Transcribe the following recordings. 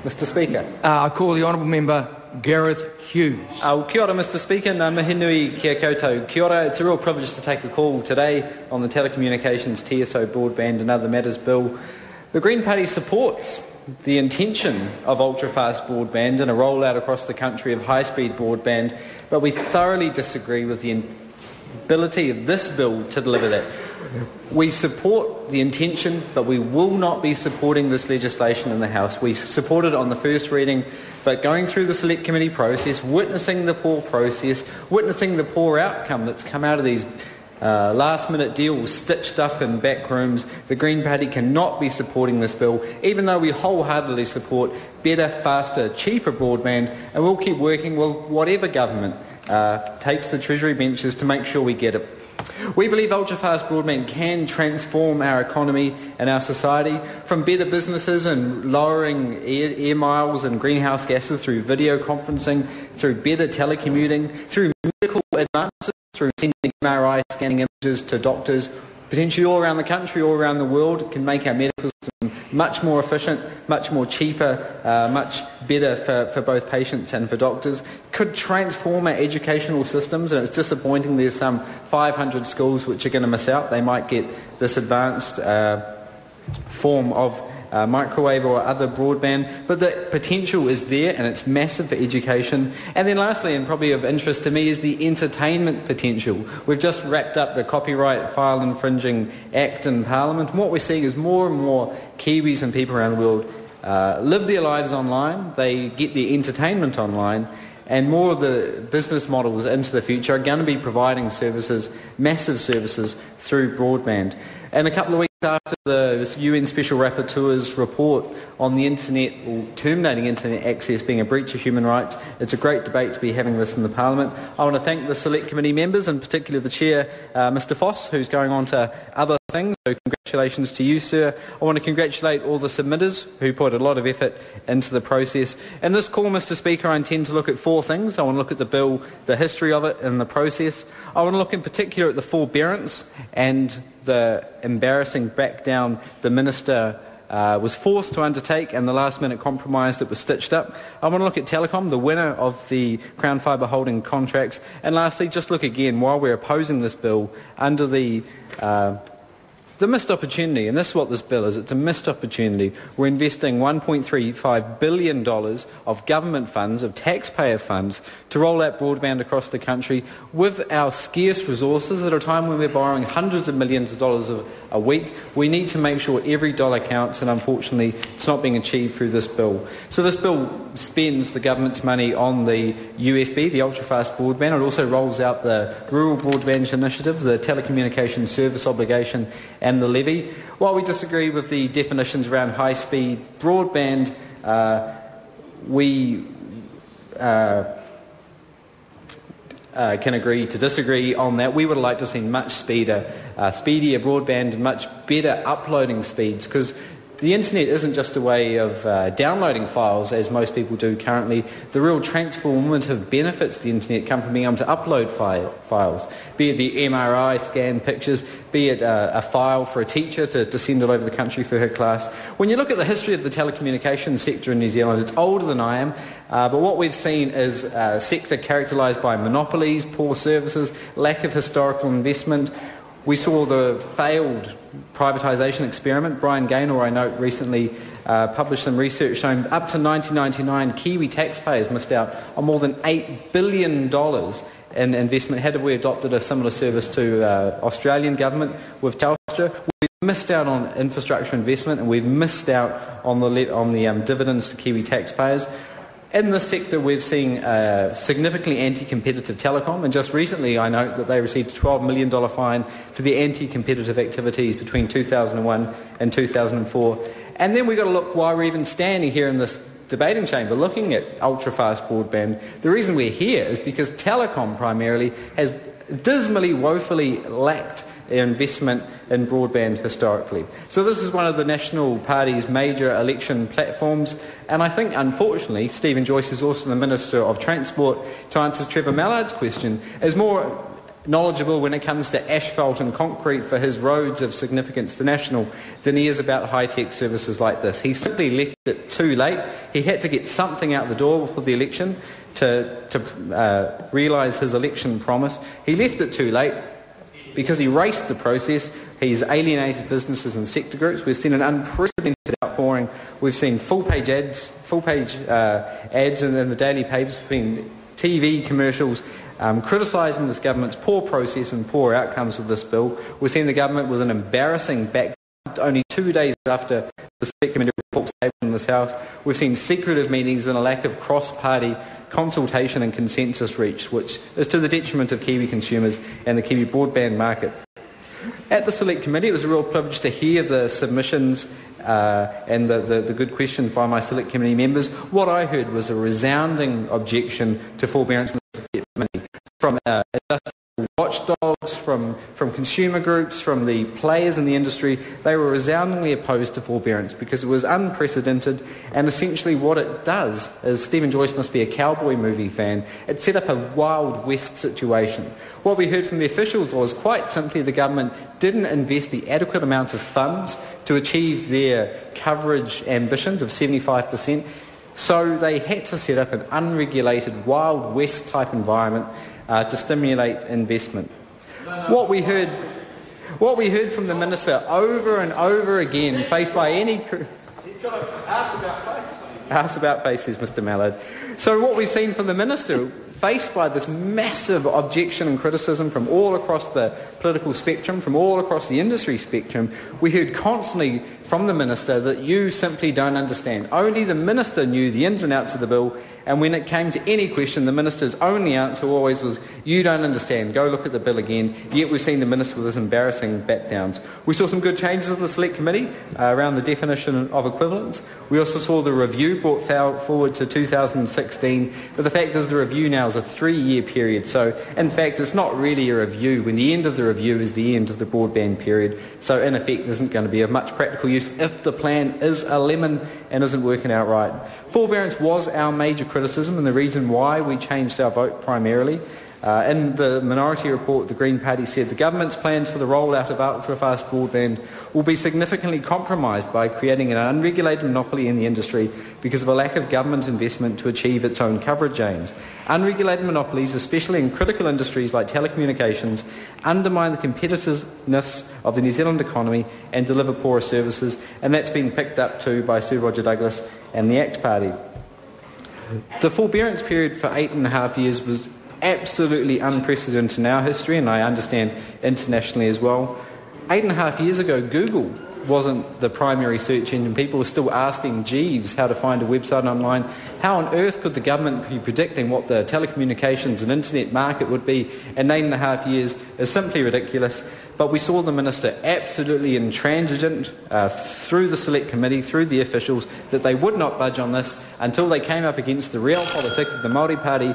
Mr Speaker. I call the Honourable Member Gareth Hughes. Kia ora, Mr Speaker. Ngā mihi nui kia koutou. Kia ora. It's a real privilege to take a call today on the Telecommunications, TSO, Broadband and Other Matters Bill. The Green Party supports the intention of ultra-fast broadband and a rollout across the country of high-speed broadband, but we thoroughly disagree with the ability of this bill to deliver that. We support the intention, but we will not be supporting this legislation in the House. We support it on the first reading, but going through the select committee process, witnessing the poor process, witnessing the poor outcome that's come out of these last-minute deals stitched up in back rooms, the Green Party cannot be supporting this bill, even though we wholeheartedly support better, faster, cheaper broadband, and we'll keep working with whatever government takes the Treasury benches to make sure we get it. We believe ultra-fast broadband can transform our economy and our society, from better businesses and lowering air miles and greenhouse gases through video conferencing, through better telecommuting, through medical advances, through sending MRI scanning images to doctors, potentially all around the country, all around the world. It can make our medical system much more efficient, much more cheaper, much better for both patients and for doctors. Could transform our educational systems, and it's disappointing there's some 500 schools which are going to miss out. They might get this advanced form of microwave or other broadband, but the potential is there and it's massive for education. And then lastly, and probably of interest to me, is the entertainment potential. We've just wrapped up the Copyright File Infringing Act in Parliament, and what we're seeing is more and more Kiwis and people around the world live their lives online, they get their entertainment online, and more of the business models into the future are going to be providing services, massive services, through broadband. And a couple of weeks after the UN Special Rapporteur's report on the internet, or terminating internet access being a breach of human rights, it's a great debate to be having this in the Parliament. I want to thank the Select Committee members, and particularly the Chair, Mr Foss, who's going on to other things, so congratulations to you, sir. I want to congratulate all the submitters who put a lot of effort into the process. In this call, Mr Speaker, I intend to look at four things. I want to look at the bill, the history of it and the process. I want to look in particular at the forbearance and the embarrassing backdown the Minister was forced to undertake and the last-minute compromise that was stitched up. I want to look at Telecom, the winner of the Crown Fibre holding contracts. And lastly, just look again, while we're opposing this bill, under the missed opportunity, and this is what this bill is, it's a missed opportunity. We're investing $1.35 billion of government funds, of taxpayer funds, to roll out broadband across the country with our scarce resources at a time when we're borrowing hundreds of millions of dollars a week. We need to make sure every dollar counts, and unfortunately it's not being achieved through this bill. So this bill spends the government's money on the UFB, the ultra-fast broadband. It also rolls out the Rural Broadband Initiative, the Telecommunications Service Obligation and the levy. While we disagree with the definitions around high-speed broadband, we can agree to disagree on that. We would have liked to have seen much speedier broadband and much better uploading speeds, because the internet isn't just a way of downloading files, as most people do currently. The real transformative benefits of the internet come from being able to upload files, be it the MRI scan pictures, be it a file for a teacher to send it over the country for her class. When you look at the history of the telecommunications sector in New Zealand, it's older than I am, but what we've seen is a sector characterised by monopolies, poor services, lack of historical investment. We saw the failed privatisation experiment. Brian Gaynor, I note, recently published some research showing up to 1999 Kiwi taxpayers missed out on more than $8 billion in investment had we adopted a similar service to Australian government with Telstra. We've missed out on infrastructure investment, and we've missed out on the dividends to Kiwi taxpayers. In this sector, we've seen significantly anti-competitive telecom, and just recently I note that they received a $12 million fine for the anti-competitive activities between 2001 and 2004. And then we've got to look why we're even standing here in this debating chamber looking at ultra-fast broadband. The reason we're here is because Telecom primarily has dismally, woefully lacked investment in broadband historically. So this is one of the National Party's major election platforms, and I think unfortunately Stephen Joyce is also the Minister of Transport to answer Trevor Mallard's question, is more knowledgeable when it comes to asphalt and concrete for his roads of significance to national than he is about high-tech services like this. He simply left it too late. He had to get something out the door before the election to realise his election promise. He left it too late because he raced the process. He's alienated businesses and sector groups. We've seen an unprecedented outpouring. We've seen full-page ads in the daily papers, been TV commercials criticising this government's poor process and poor outcomes with this bill. We've seen the government with an embarrassing background only 2 days after the Select Committee report was tabled in this House. We've seen secretive meetings and a lack of cross-party consultation and consensus reached, which is to the detriment of Kiwi consumers and the Kiwi broadband market. At the Select Committee, it was a real privilege to hear the submissions and the good questions by my Select Committee members. What I heard was a resounding objection to forbearance in the Select Committee from industrial watchdogs, from consumer groups, from the players in the industry. They were resoundingly opposed to forbearance because it was unprecedented, and essentially what it does is, Stephen Joyce must be a cowboy movie fan, it set up a Wild West situation. What we heard from the officials was quite simply the government didn't invest the adequate amount of funds to achieve their coverage ambitions of 75%, so they had to set up an unregulated Wild West type environment to stimulate investment. What we heard from the Minister over and over again, faced by any... He's got to ask about face. Ask about face, says Mr Mallard. So what we've seen from the Minister, faced by this massive objection and criticism from all across the political spectrum, from all across the industry spectrum, we heard constantly from the Minister that you simply don't understand. Only the Minister knew the ins and outs of the bill, and when it came to any question, the Minister's only answer always was, you don't understand, go look at the bill again. Yet we've seen the Minister with this embarrassing backdowns. We saw some good changes in the Select Committee around the definition of equivalence. We also saw the review brought forward to 2016, but the fact is the review now is a 3-year period. So in fact it's not really a review when the end of the review is the end of the broadband period. So in effect isn't going to be of much practical use if the plan is a lemon and isn't working out right. Forbearance was our major criticism and the reason why we changed our vote primarily. In the minority report, the Green Party said the government's plans for the rollout of ultra-fast broadband will be significantly compromised by creating an unregulated monopoly in the industry because of a lack of government investment to achieve its own coverage aims. Unregulated monopolies, especially in critical industries like telecommunications, undermine the competitiveness of the New Zealand economy and deliver poorer services, and that's been picked up too by Sir Roger Douglas and the ACT Party. The forbearance period for 8.5 years was absolutely unprecedented in our history, and I understand internationally as well. 8.5 years ago, Google wasn't the primary search engine. People were still asking Jeeves how to find a website online. How on earth could the government be predicting what the telecommunications and internet market would be in 8.5 years is simply ridiculous. But we saw the Minister absolutely intransigent through the Select Committee, through the officials, that they would not budge on this until they came up against the real politic of the Māori Party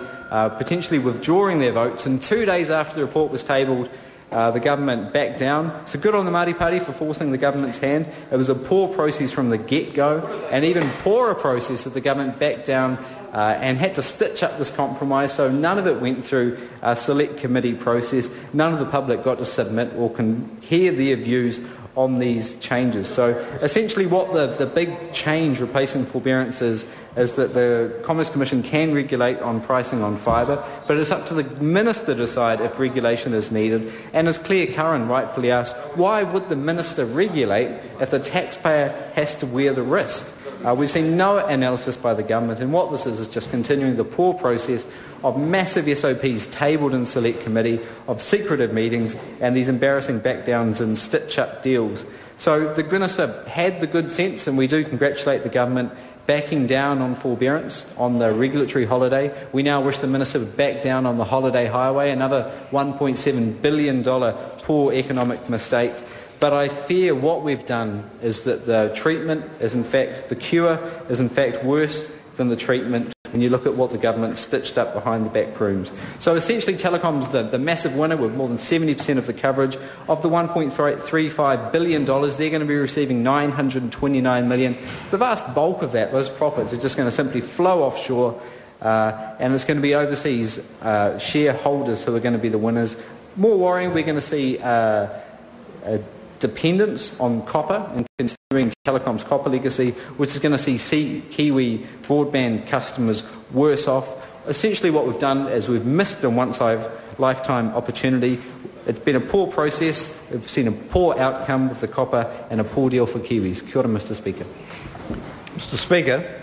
potentially withdrawing their votes. And 2 days after the report was tabled, the government backed down. So good on the Māori Party for forcing the government's hand. It was a poor process from the get-go, and even poorer process that the government backed down and had to stitch up this compromise, so none of it went through a Select Committee process. None of the public got to submit or can hear their views on these changes. So essentially what the big change replacing forbearance is that the Commerce Commission can regulate on pricing on fibre, but it's up to the Minister to decide if regulation is needed. And as Claire Curran rightfully asked, why would the Minister regulate if the taxpayer has to wear the risk? We've seen no analysis by the government, and what this is just continuing the poor process of massive SOPs tabled in Select Committee, of secretive meetings, and these embarrassing backdowns and stitch-up deals. So the Minister had the good sense, and we do congratulate the government, backing down on forbearance on the regulatory holiday. We now wish the Minister would back down on the holiday highway, another $1.7 billion poor economic mistake. But I fear what we've done is that the cure is in fact worse than the treatment when you look at what the government stitched up behind the back rooms. So essentially Telecom's the massive winner with more than 70% of the coverage. Of the $1.35 billion, they're going to be receiving $929 million. The vast bulk of that, those profits, are just going to simply flow offshore, and it's going to be overseas shareholders who are going to be the winners, More worrying, we're going to see a dependence on copper and continuing Telecom's copper legacy, which is going to see Kiwi broadband customers worse off. Essentially what we've done is we've missed a once-lifetime opportunity. It's been a poor process. We've seen a poor outcome with the copper and a poor deal for Kiwis. Kia ora, Mr. Speaker. Mr. Speaker,